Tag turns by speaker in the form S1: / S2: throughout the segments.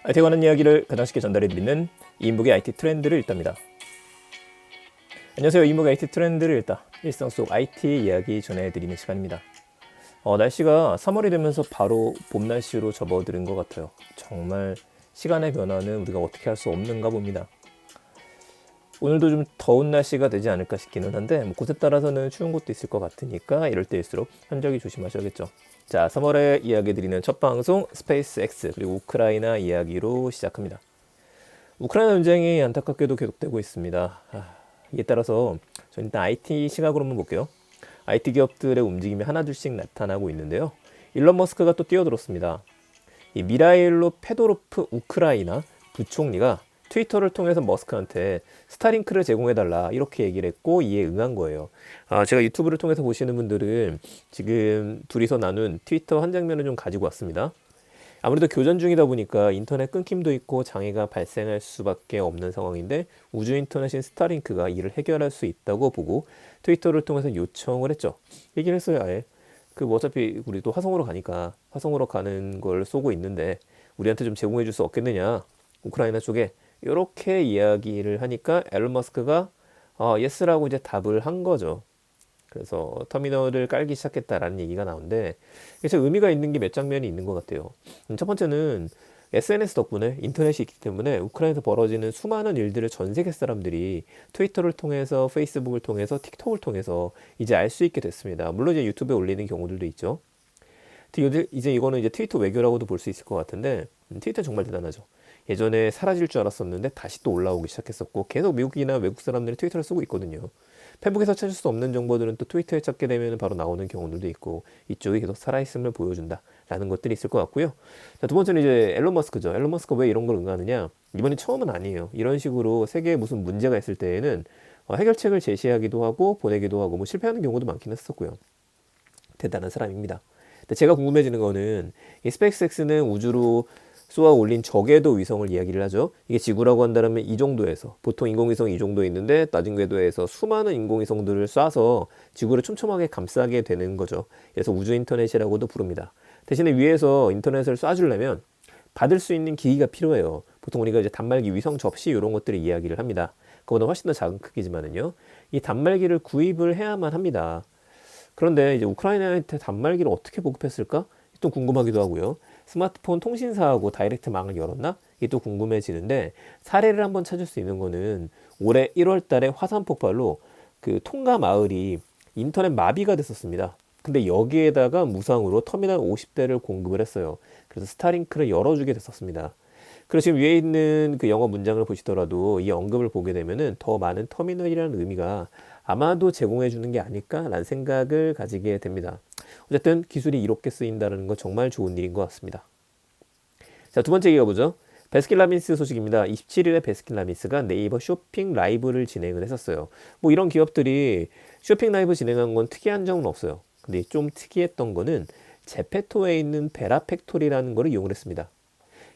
S1: IT에 관한 이야기를 가장 쉽게 전달해드리는 이인복의 IT 트렌드를 읽답니다. 안녕하세요. 이인복의 IT 트렌드를 읽다. 일상 속 IT 이야기 전해드리는 시간입니다. 날씨가 3월이 되면서 바로 봄 날씨로 접어드는 것 같아요. 정말 시간의 변화는 우리가 어떻게 할 수 없는가 봅니다. 오늘도 좀 더운 날씨가 되지 않을까 싶기는 한데 곳에 따라서는 추운 곳도 있을 것 같으니까 이럴 때일수록 현저히 조심하셔야겠죠. 자, 3월에 이야기 드리는 첫 방송 스페이스X 그리고 우크라이나 이야기로 시작합니다. 우크라이나 전쟁이 안타깝게도 계속되고 있습니다. 이에 따라서 저는 일단 IT 시각으로 한번 볼게요. IT 기업들의 움직임이 하나둘씩 나타나고 있는데요. 일론 머스크가 또 뛰어들었습니다. 이 미라일로 페도로프 우크라이나 부총리가 트위터를 통해서 머스크한테 스타링크를 제공해달라 이렇게 얘기를 했고 이에 응한 거예요. 제가 유튜브를 통해서 보시는 분들은 지금 둘이서 나눈 트위터 한 장면을 좀 가지고 왔습니다. 아무래도 교전 중이다 보니까 인터넷 끊김도 있고 장애가 발생할 수밖에 없는 상황인데 우주 인터넷인 스타링크가 이를 해결할 수 있다고 보고 트위터를 통해서 요청을 했죠. 얘기를 했어요. 아예 뭐 어차피 우리도 화성으로 가니까 화성으로 가는 걸 쏘고 있는데 우리한테 좀 제공해 줄 수 없겠느냐, 우크라이나 쪽에. 이렇게 이야기를 하니까 앨런 머스크가 예스라고 이제 답을 한 거죠. 그래서 터미널을 깔기 시작했다라는 얘기가 나오는데 그래서 의미가 있는 게 몇 장면이 있는 것 같아요. 첫 번째는 SNS 덕분에 인터넷이 있기 때문에 우크라이나에서 벌어지는 수많은 일들을 전 세계 사람들이 트위터를 통해서, 페이스북을 통해서, 틱톡을 통해서 이제 알 수 있게 됐습니다. 물론 이제 유튜브에 올리는 경우들도 있죠. 이제 이거는 이제 트위터 외교라고도 볼 수 있을 것 같은데 트위터 정말 대단하죠. 예전에 사라질 줄 알았었는데 다시 또 올라오기 시작했었고 계속 미국이나 외국 사람들이 트위터를 쓰고 있거든요. 페북에서 찾을 수 없는 정보들은 또 트위터에 찾게 되면 바로 나오는 경우들도 있고 이쪽이 계속 살아있음을 보여준다라는 것들이 있을 것 같고요. 자, 두 번째는 이제 앨런 머스크죠. 앨런 머스크가 왜 이런 걸 응하느냐? 이번이 처음은 아니에요. 이런 식으로 세계에 무슨 문제가 있을 때에는 해결책을 제시하기도 하고 보내기도 하고 뭐 실패하는 경우도 많긴 했었고요. 대단한 사람입니다. 근데 제가 궁금해지는 거는 이 스페이스X는 우주로 쏘아 올린 저궤도 위성을 이야기를 하죠. 이게 지구라고 한다면 이 정도에서 보통 인공위성이 이 정도에 있는데 낮은 궤도에서 수많은 인공위성들을 쏴서 지구를 촘촘하게 감싸게 되는 거죠. 그래서 우주 인터넷이라고도 부릅니다. 대신에 위에서 인터넷을 쏴주려면 받을 수 있는 기기가 필요해요. 보통 우리가 이제 단말기, 위성 접시 이런 것들을 이야기를 합니다. 그거보다 훨씬 더 작은 크기지만은요. 이 단말기를 구입을 해야만 합니다. 그런데 이제 우크라이나한테 단말기를 어떻게 보급했을까? 또 궁금하기도 하고요. 스마트폰 통신사하고 다이렉트망을 열었나? 이게 또 궁금해지는데 사례를 한번 찾을 수 있는 거는 올해 1월 달에 화산 폭발로 그 통가 마을이 인터넷 마비가 됐었습니다. 근데 여기에다가 무상으로 터미널 50대를 공급을 했어요. 그래서 스타링크를 열어주게 됐었습니다. 그리고 지금 위에 있는 그 영어 문장을 보시더라도 이 언급을 보게 되면은 더 많은 터미널이라는 의미가 아마도 제공해 주는 게 아닐까라는 생각을 가지게 됩니다. 어쨌든 기술이 이렇게 쓰인다는 건 정말 좋은 일인 것 같습니다. 자, 두 번째 얘기가 뭐죠? 베스킨라빈스 소식입니다. 27일에 베스킨라빈스가 네이버 쇼핑 라이브를 진행을 했었어요. 뭐 이런 기업들이 쇼핑 라이브 진행한 건 특이한 점은 없어요. 근데 좀 특이했던 거는 제페토에 있는 베라 팩토리라는 거를 이용을 했습니다.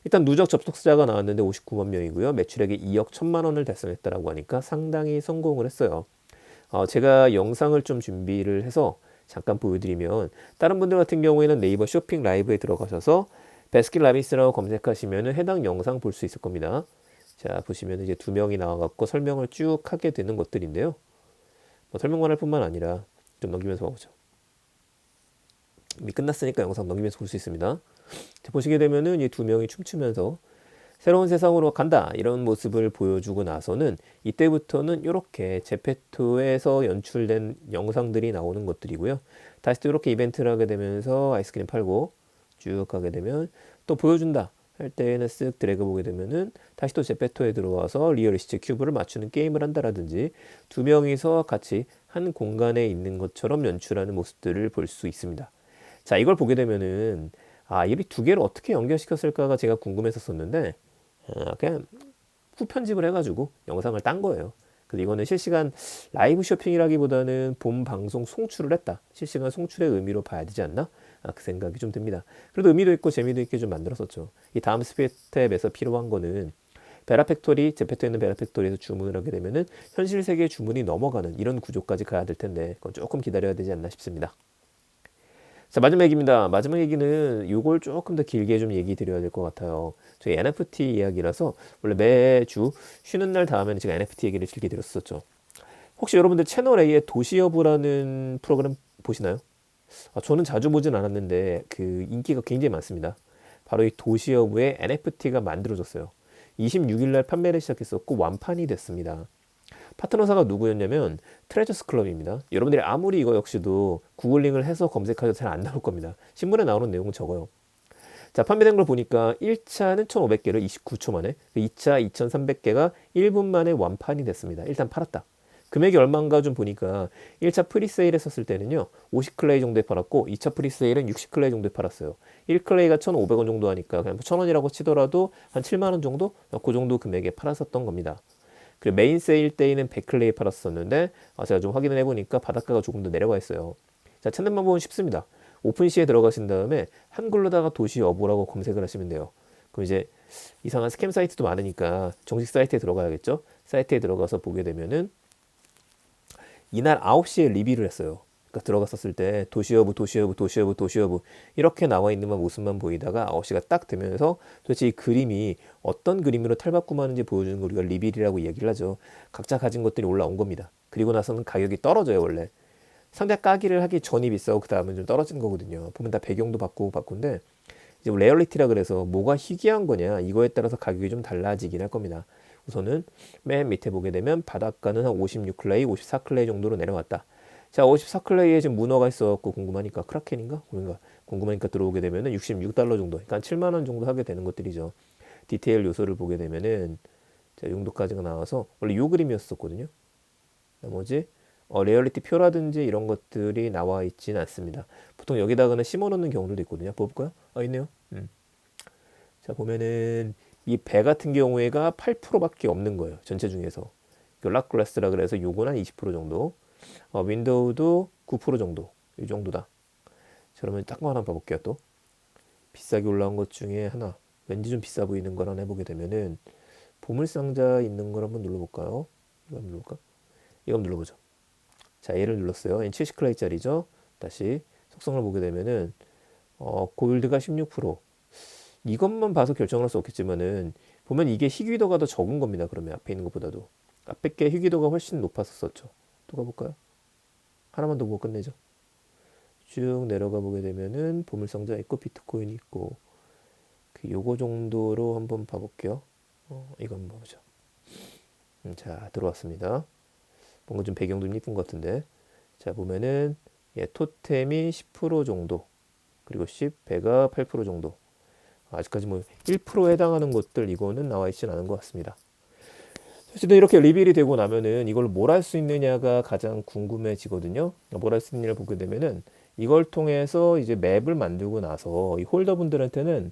S1: 일단 누적 접속자가 나왔는데 59만 명이고요. 매출액이 2억 1천만 원을 달성했다라고 하니까 상당히 성공을 했어요. 제가 영상을 좀 준비를 해서 잠깐 보여드리면 다른 분들 같은 경우에는 네이버 쇼핑 라이브에 들어가셔서 베스킨라빈스라고 검색하시면 해당 영상 볼 수 있을 겁니다. 자, 보시면 이제 두 명이 나와갖고 설명을 쭉 하게 되는 것들인데요. 뭐 설명만 할 뿐만 아니라 좀 넘기면서 봐보죠. 이미 끝났으니까 영상 넘기면서 볼 수 있습니다. 자, 보시게 되면은 이 두 명이 춤추면서 새로운 세상으로 간다 이런 모습을 보여주고 나서는 이때부터는 이렇게 제페토에서 연출된 영상들이 나오는 것들이고요. 다시 또 이렇게 이벤트를 하게 되면서 아이스크림 팔고 쭉 가게 되면 또 보여준다 할 때에는 쓱 드래그 보게 되면은 다시 또 제페토에 들어와서 리얼리스트 큐브를 맞추는 게임을 한다라든지 두 명이서 같이 한 공간에 있는 것처럼 연출하는 모습들을 볼 수 있습니다. 자, 이걸 보게 되면은 이 두 개를 어떻게 연결시켰을까가 제가 궁금했었는데 그냥 후편집을 해가지고 영상을 딴 거예요. 근데 이거는 실시간 라이브 쇼핑이라기보다는 본 방송 송출을 했다. 실시간 송출의 의미로 봐야 되지 않나? 그 생각이 좀 듭니다. 그래도 의미도 있고 재미도 있게 좀 만들었었죠. 이 다음 스텝에서 필요한 거는 베라팩토리, 제페토에 있는 베라팩토리에서 주문을 하게 되면은 현실 세계의 주문이 넘어가는 이런 구조까지 가야 될 텐데 그건 조금 기다려야 되지 않나 싶습니다. 자, 마지막 얘기입니다. 마지막 얘기는 요걸 조금 더 길게 좀 얘기 드려야 될 것 같아요. 저희 NFT 이야기라서 원래 매주 쉬는 날 다음에는 제가 NFT 얘기를 길게 드렸었죠. 혹시 여러분들 채널 A의 도시여부라는 프로그램 보시나요? 저는 자주 보진 않았는데 그 인기가 굉장히 많습니다. 바로 이 도시여부의 NFT가 만들어졌어요. 26일 날 판매를 시작했었고 완판이 됐습니다. 파트너사가 누구였냐면 트레저스 클럽입니다. 여러분들이 아무리 이거 역시도 구글링을 해서 검색하셔도 잘 안 나올 겁니다. 신문에 나오는 내용은 적어요. 자, 판매된 걸 보니까 1차는 1,500개를 29초 만에, 2차 2,300개가 1분 만에 완판이 됐습니다. 일단 팔았다. 금액이 얼마인가 좀 보니까 1차 프리세일 했었을 때는요 50클레이 정도에 팔았고 2차 프리세일은 60클레이 정도에 팔았어요. 1클레이가 1,500원 정도 하니까 그냥 1,000원이라고 치더라도 한 7만원 정도? 그 정도 금액에 팔았었던 겁니다. 그리고 메인 세일 때에는 100클레이 팔았었는데 제가 좀 확인을 해보니까 바닷가가 조금 더 내려가 있어요. 자, 찾는 방법은 쉽습니다. 오픈시에 들어가신 다음에 한글로다가 도시 여부라고 검색을 하시면 돼요. 그럼 이제 이상한 스캠 사이트도 많으니까 정식 사이트에 들어가야겠죠. 사이트에 들어가서 보게 되면은 이날 9시에 리뷰를 했어요. 그러니까 들어갔었을 때 도시여부 도시여부 도시여부 도시여부 이렇게 나와 있는 모습만 보이다가 9시가 딱 되면서 도대체 이 그림이 어떤 그림으로 탈바꿈하는지 보여주는 걸 우리가 리빌이라고 이야기를 하죠. 각자 가진 것들이 올라온 겁니다. 그리고 나서는 가격이 떨어져요. 원래 상대 까기를 하기 전이 비싸고 그 다음은 좀 떨어진 거거든요. 보면 다 배경도 바꾸는데 이제 레얼리티라 그래서 뭐가 희귀한 거냐 이거에 따라서 가격이 좀 달라지긴 할 겁니다. 우선은 맨 밑에 보게 되면 바닷가는 한 56클레이, 54클레이 정도로 내려왔다. 자, 54클레이에 지금 문어가 있어갖고 궁금하니까 크라켄인가? 그런가? 궁금하니까 들어오게 되면은 66달러 정도, 그러니까 7만 원 정도 하게 되는 것들이죠. 디테일 요소를 보게 되면은 자, 용도까지가 나와서 원래 요 그림이었었거든요. 나머지 레얼리티 표라든지 이런 것들이 나와 있지는 않습니다. 보통 여기다가는 심어 놓는 경우들도 있거든요. 볼까요? 있네요. 자, 보면은 이 배 같은 경우에가 8%밖에 없는 거예요. 전체 중에서. 락글라스라 그래서 요건 한 20% 정도. 윈도우도 9% 정도. 이 정도다. 자, 그러면 딱 하나 봐볼게요. 또 비싸게 올라온 것 중에 하나, 왠지 좀 비싸 보이는 걸 하나 해보게 되면은 보물상자 있는 걸 한번 눌러볼까요? 이거 한번 눌러볼까? 이거 한번 눌러보죠. 자, 얘를 눌렀어요. 70클레이짜리죠. 다시 속성을 보게 되면은 골드가 16%. 이것만 봐서 결정을 할 수 없겠지만은 보면 이게 희귀도가 더 적은 겁니다. 그러면 앞에 있는 것보다도 앞에 게 희귀도가 훨씬 높았었죠. 또 가볼까요? 하나만 더 보고 끝내죠. 쭉 내려가 보게 되면은 보물상자 있고 비트코인이 있고 요거 정도로 한번 봐볼게요. 이거 한번 보죠. 자, 들어왔습니다. 뭔가 좀 배경도 좀 이쁜 것 같은데. 자, 보면은 토템이 10% 정도, 그리고 10배가 8% 정도. 아직까지 뭐 1%에 해당하는 것들 이거는 나와 있지는 않은 것 같습니다. 어쨌든 이렇게 리빌이 되고 나면은 이걸 뭘 할 수 있느냐가 가장 궁금해지거든요. 뭘 할 수 있느냐를 보게 되면은 이걸 통해서 이제 맵을 만들고 나서 이 홀더분들한테는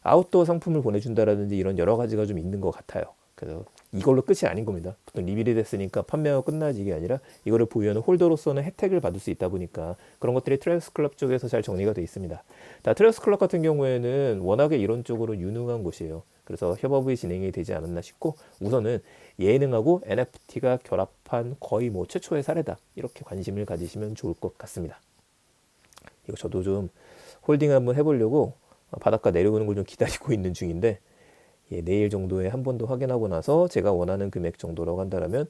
S1: 아웃도어 상품을 보내준다라든지 이런 여러 가지가 좀 있는 것 같아요. 그래서 이걸로 끝이 아닌 겁니다. 보통 리빌이 됐으니까 판매가 끝나지 이게 아니라 이거를 보유하는 홀더로서는 혜택을 받을 수 있다 보니까 그런 것들이 트레저스 클럽 쪽에서 잘 정리가 되어 있습니다. 트레저스 클럽 같은 경우에는 워낙에 이런 쪽으로 유능한 곳이에요. 그래서 협업이 진행이 되지 않았나 싶고 우선은 예능하고 NFT가 결합한 거의 뭐 최초의 사례다. 이렇게 관심을 가지시면 좋을 것 같습니다. 이거 저도 좀 홀딩 한번 해보려고 바닷가 내려오는 걸 좀 기다리고 있는 중인데 내일 정도에 한 번 더 확인하고 나서 제가 원하는 금액 정도라고 한다면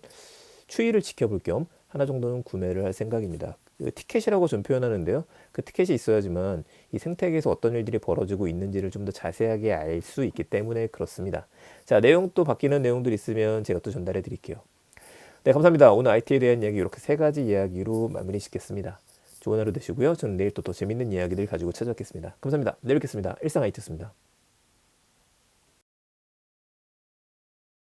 S1: 추이를 지켜볼 겸 하나 정도는 구매를 할 생각입니다. 그 티켓이라고 좀 표현하는데요. 그 티켓이 있어야지만 이 생태계에서 어떤 일들이 벌어지고 있는지를 좀 더 자세하게 알 수 있기 때문에 그렇습니다. 자, 내용 또 바뀌는 내용들 있으면 제가 또 전달해 드릴게요. 네, 감사합니다. 오늘 IT에 대한 이야기 이렇게 세 가지 이야기로 마무리 짓겠습니다. 좋은 하루 되시고요. 저는 내일 또 더 재밌는 이야기들 가지고 찾아뵙겠습니다. 감사합니다. 내일 뵙겠습니다. 일상 IT였습니다.